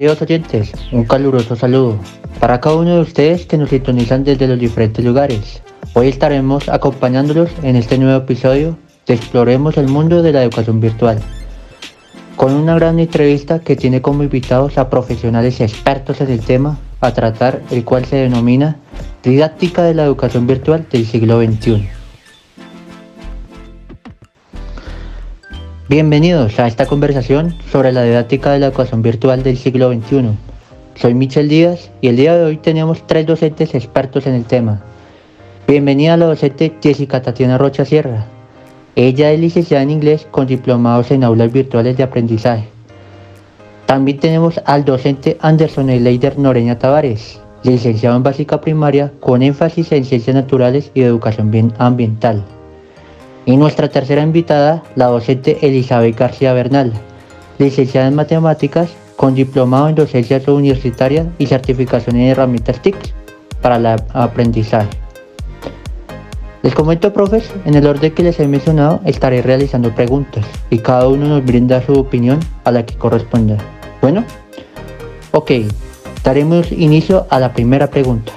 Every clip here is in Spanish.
Queridos oyentes, un caluroso saludo para cada uno de ustedes que nos sintonizan desde los diferentes lugares. Hoy estaremos acompañándolos en este nuevo episodio de Exploremos el mundo de la educación virtual, con una gran entrevista que tiene como invitados a profesionales expertos en el tema a tratar, el cual se denomina Didáctica de la Educación Virtual del siglo XXI. Bienvenidos a esta conversación sobre la didáctica de la educación virtual del siglo XXI. Soy Michel Díaz y el día de hoy tenemos 3 docentes expertos en el tema. Bienvenida a la docente Jessica Tatiana Rocha Sierra. Ella es licenciada en inglés con diplomados en aulas virtuales de aprendizaje. También tenemos al docente Anderson Eleider Noreña Tavares, licenciado en básica primaria con énfasis en ciencias naturales y educación ambiental. Y nuestra tercera invitada, la docente Elizabeth García Bernal, licenciada en matemáticas con diplomado en docencia universitaria y certificación en herramientas TIC para el aprendizaje. Les comento, profes, en el orden que les he mencionado estaré realizando preguntas y cada uno nos brinda su opinión a la que corresponda. Bueno, ok, daremos inicio a la primera pregunta.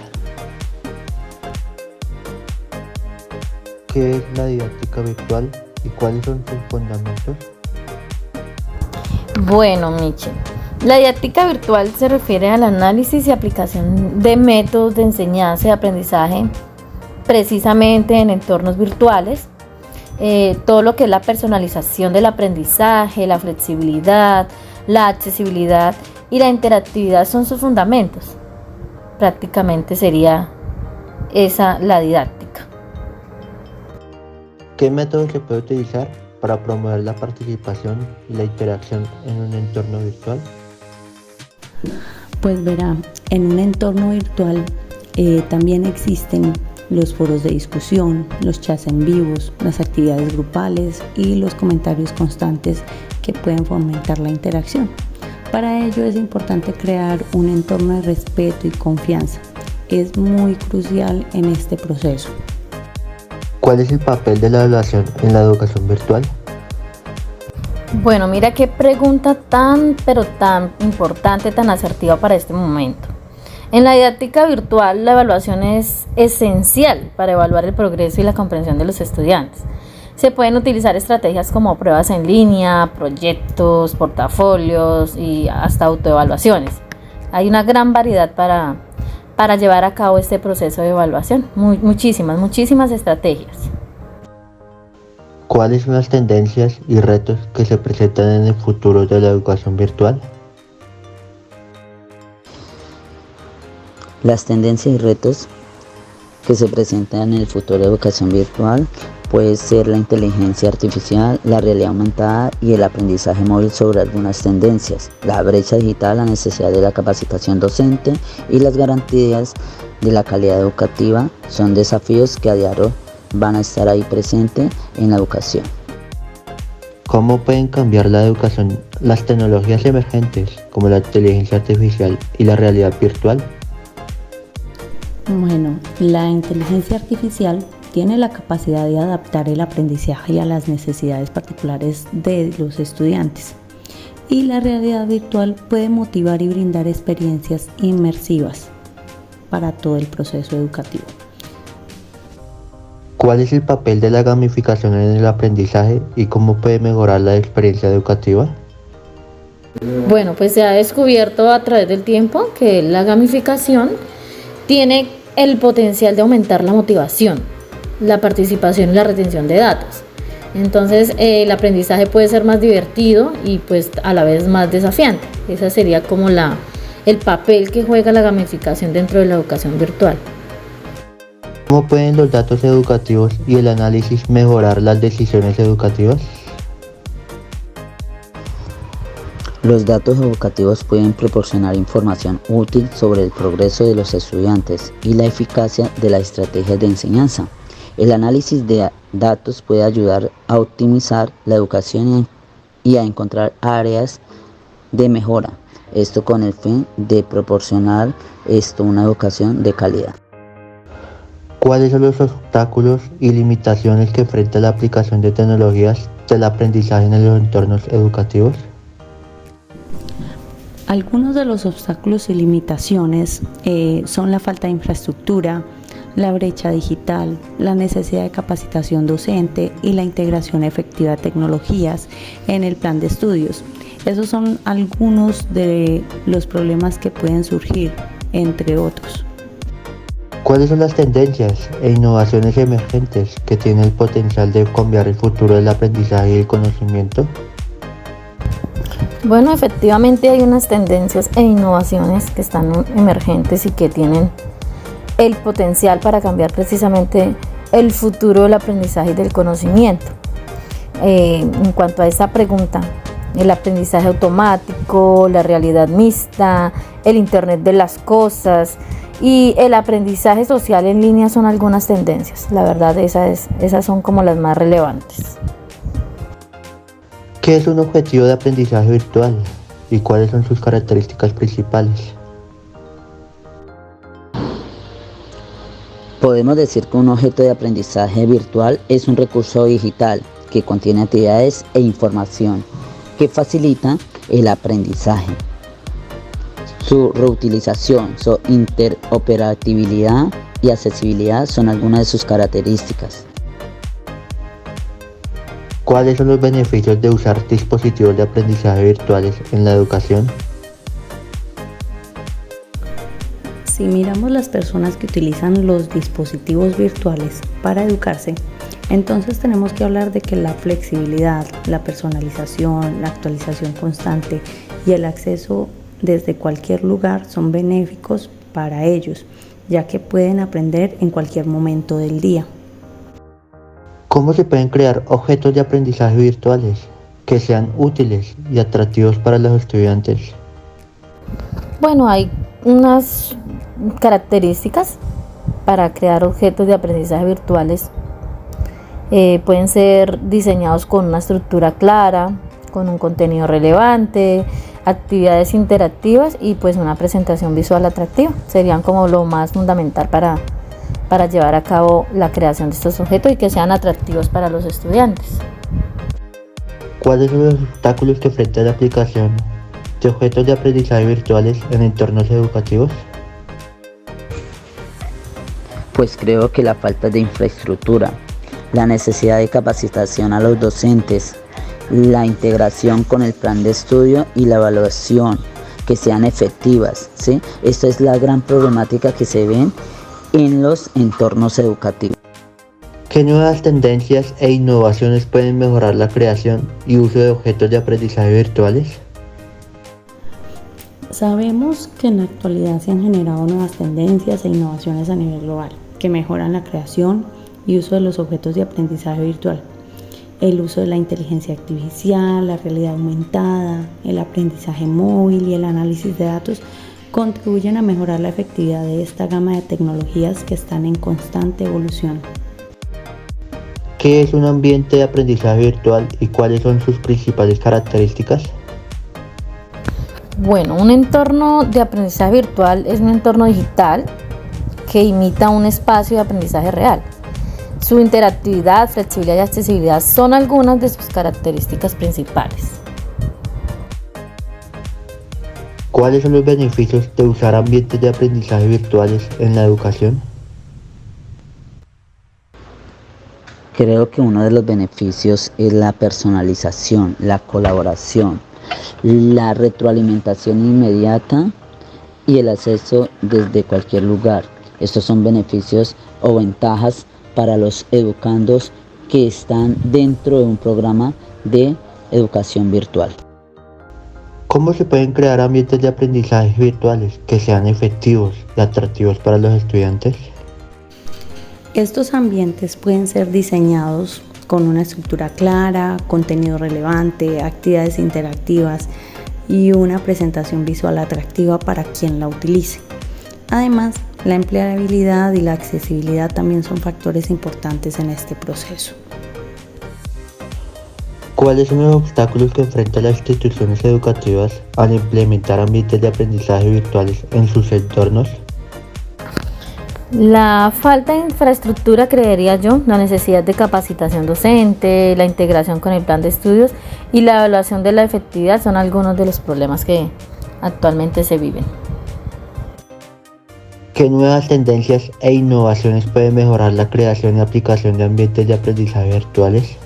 ¿Qué es la didáctica virtual y cuáles son sus fundamentos? Bueno, Michel, la didáctica virtual se refiere al análisis y aplicación de métodos de enseñanza y aprendizaje precisamente en entornos virtuales. Todo lo que es la personalización del aprendizaje, la flexibilidad, la accesibilidad y la interactividad son sus fundamentos. Prácticamente sería esa la didáctica. ¿Qué método se puede utilizar para promover la participación y la interacción en un entorno virtual? Pues verá, en un entorno virtual también existen los foros de discusión, los chats en vivos, las actividades grupales y los comentarios constantes que pueden fomentar la interacción. Para ello es importante crear un entorno de respeto y confianza. Es muy crucial en este proceso. ¿Cuál es el papel de la evaluación en la educación virtual? Bueno, mira qué pregunta tan importante, tan asertiva para este momento. En la didáctica virtual, la evaluación es esencial para evaluar el progreso y la comprensión de los estudiantes. Se pueden utilizar estrategias como pruebas en línea, proyectos, portafolios y hasta autoevaluaciones. Hay una gran variedad para llevar a cabo este proceso de evaluación. Muchísimas estrategias. ¿Cuáles son las tendencias y retos que se presentan en el futuro de la educación virtual? Las tendencias y retos que se presentan en el futuro de educación virtual puede ser la inteligencia artificial, la realidad aumentada y el aprendizaje móvil sobre algunas tendencias, la brecha digital, la necesidad de la capacitación docente y las garantías de la calidad educativa son desafíos que a diario van a estar ahí presentes en la educación. ¿Cómo pueden cambiar la educación las tecnologías emergentes como la inteligencia artificial y la realidad virtual? Bueno, la inteligencia artificial tiene la capacidad de adaptar el aprendizaje a las necesidades particulares de los estudiantes. Y la realidad virtual puede motivar y brindar experiencias inmersivas para todo el proceso educativo. ¿Cuál es el papel de la gamificación en el aprendizaje y cómo puede mejorar la experiencia educativa? Bueno, pues se ha descubierto a través del tiempo que la gamificación tiene el potencial de aumentar la motivación, la participación y la retención de datos. Entonces el aprendizaje puede ser más divertido y pues a la vez más desafiante. Ese sería como el papel que juega la gamificación dentro de la educación virtual. ¿Cómo pueden los datos educativos y el análisis mejorar las decisiones educativas? Los datos educativos pueden proporcionar información útil sobre el progreso de los estudiantes y la eficacia de las estrategias de enseñanza. El análisis de datos puede ayudar a optimizar la educación y a encontrar áreas de mejora, esto con el fin de proporcionar una educación de calidad. ¿Cuáles son los obstáculos y limitaciones que enfrenta la aplicación de tecnologías del aprendizaje en los entornos educativos? Algunos de los obstáculos y limitaciones son la falta de infraestructura, la brecha digital, la necesidad de capacitación docente y la integración efectiva de tecnologías en el plan de estudios. Esos son algunos de los problemas que pueden surgir, entre otros. ¿Cuáles son las tendencias e innovaciones emergentes que tienen el potencial de cambiar el futuro del aprendizaje y el conocimiento? Bueno, efectivamente hay unas tendencias e innovaciones que están emergentes y que tienen el potencial para cambiar precisamente el futuro del aprendizaje y del conocimiento. En cuanto a esta pregunta, el aprendizaje automático, la realidad mixta, el Internet de las cosas y el aprendizaje social en línea son algunas tendencias. La verdad, esas son como las más relevantes. ¿Qué es un objetivo de aprendizaje virtual y cuáles son sus características principales? Podemos decir que un objeto de aprendizaje virtual es un recurso digital que contiene actividades e información que facilita el aprendizaje. Su reutilización, su interoperabilidad y accesibilidad son algunas de sus características. ¿Cuáles son los beneficios de usar dispositivos de aprendizaje virtuales en la educación? Si miramos las personas que utilizan los dispositivos virtuales para educarse, entonces tenemos que hablar de que la flexibilidad, la personalización, la actualización constante y el acceso desde cualquier lugar son benéficos para ellos, ya que pueden aprender en cualquier momento del día. ¿Cómo se pueden crear objetos de aprendizaje virtuales que sean útiles y atractivos para los estudiantes? Bueno, hay unas características para crear objetos de aprendizaje virtuales. Pueden ser diseñados con una estructura clara, con un contenido relevante, actividades interactivas y pues una presentación visual atractiva. Serían como lo más fundamental para llevar a cabo la creación de estos objetos y que sean atractivos para los estudiantes. ¿Cuáles son los obstáculos que enfrenta la aplicación de objetos de aprendizaje virtuales en entornos educativos? Pues creo que la falta de infraestructura, la necesidad de capacitación a los docentes, la integración con el plan de estudio y la evaluación que sean efectivas, ¿sí? Esta es la gran problemática que se ven en los entornos educativos. ¿Qué nuevas tendencias e innovaciones pueden mejorar la creación y uso de objetos de aprendizaje virtuales? Sabemos que en la actualidad se han generado nuevas tendencias e innovaciones a nivel global que mejoran la creación y uso de los objetos de aprendizaje virtual. El uso de la inteligencia artificial, la realidad aumentada, el aprendizaje móvil y el análisis de datos contribuyen a mejorar la efectividad de esta gama de tecnologías que están en constante evolución. ¿Qué es un ambiente de aprendizaje virtual y cuáles son sus principales características? Bueno, un entorno de aprendizaje virtual es un entorno digital que imita un espacio de aprendizaje real. Su interactividad, flexibilidad y accesibilidad son algunas de sus características principales. ¿Cuáles son los beneficios de usar ambientes de aprendizaje virtuales en la educación? Creo que uno de los beneficios es la personalización, la colaboración, la retroalimentación inmediata y el acceso desde cualquier lugar. Estos son beneficios o ventajas para los educandos que están dentro de un programa de educación virtual. ¿Cómo se pueden crear ambientes de aprendizaje virtuales que sean efectivos y atractivos para los estudiantes? Estos ambientes pueden ser diseñados con una estructura clara, contenido relevante, actividades interactivas y una presentación visual atractiva para quien la utilice. Además, la empleabilidad y la accesibilidad también son factores importantes en este proceso. ¿Cuáles son los obstáculos que enfrentan las instituciones educativas al implementar ambientes de aprendizaje virtuales en sus entornos? La falta de infraestructura, creería yo, la necesidad de capacitación docente, la integración con el plan de estudios y la evaluación de la efectividad son algunos de los problemas que actualmente se viven. ¿Qué nuevas tendencias e innovaciones pueden mejorar la creación y aplicación de ambientes de aprendizaje virtuales?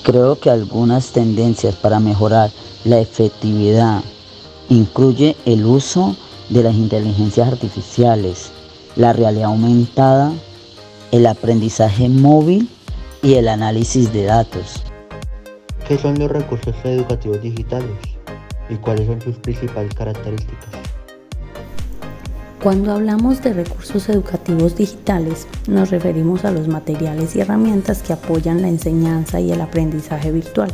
Creo que algunas tendencias para mejorar la efectividad incluye el uso de las inteligencias artificiales, la realidad aumentada, el aprendizaje móvil y el análisis de datos. ¿Qué son los recursos educativos digitales y cuáles son sus principales características? Cuando hablamos de recursos educativos digitales, nos referimos a los materiales y herramientas que apoyan la enseñanza y el aprendizaje virtual.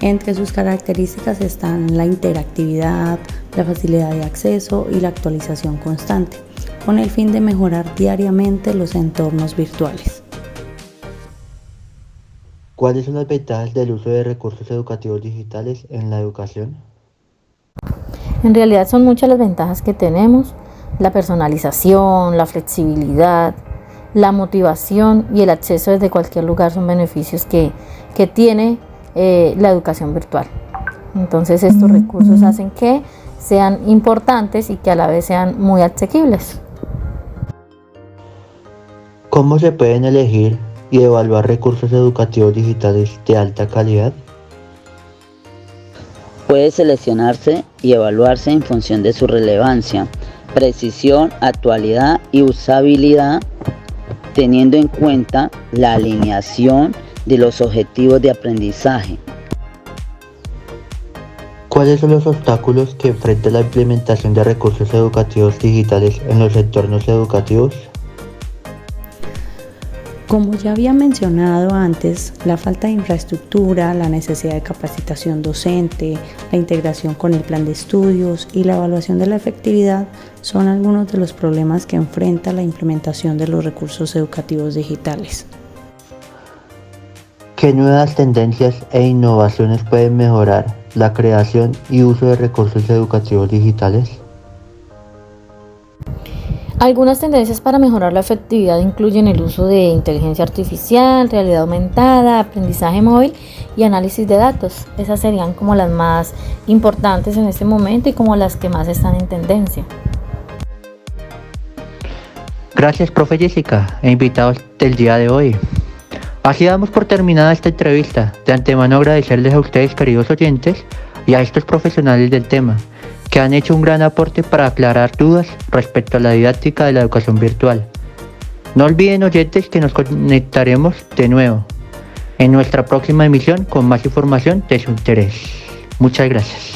Entre sus características están la interactividad, la facilidad de acceso y la actualización constante, con el fin de mejorar diariamente los entornos virtuales. ¿Cuáles son las ventajas del uso de recursos educativos digitales en la educación? En realidad son muchas las ventajas que tenemos: la personalización, la flexibilidad, la motivación y el acceso desde cualquier lugar son beneficios que tiene la educación virtual. Entonces estos recursos hacen que sean importantes y que a la vez sean muy asequibles. ¿Cómo se pueden elegir y evaluar recursos educativos digitales de alta calidad? Puede seleccionarse y evaluarse en función de su relevancia, precisión, actualidad y usabilidad, teniendo en cuenta la alineación de los objetivos de aprendizaje. ¿Cuáles son los obstáculos que enfrenta la implementación de recursos educativos digitales en los entornos educativos? Como ya había mencionado antes, la falta de infraestructura, la necesidad de capacitación docente, la integración con el plan de estudios y la evaluación de la efectividad son algunos de los problemas que enfrenta la implementación de los recursos educativos digitales. ¿Qué nuevas tendencias e innovaciones pueden mejorar la creación y uso de recursos educativos digitales? Algunas tendencias para mejorar la efectividad incluyen el uso de inteligencia artificial, realidad aumentada, aprendizaje móvil y análisis de datos. Esas serían como las más importantes en este momento y como las que más están en tendencia. Gracias, profe Jessica e invitados del día de hoy. Así damos por terminada esta entrevista. De antemano agradecerles a ustedes, queridos oyentes, y a estos profesionales del tema, que han hecho un gran aporte para aclarar dudas respecto a la didáctica de la educación virtual. No olviden, oyentes, que nos conectaremos de nuevo en nuestra próxima emisión con más información de su interés. Muchas gracias.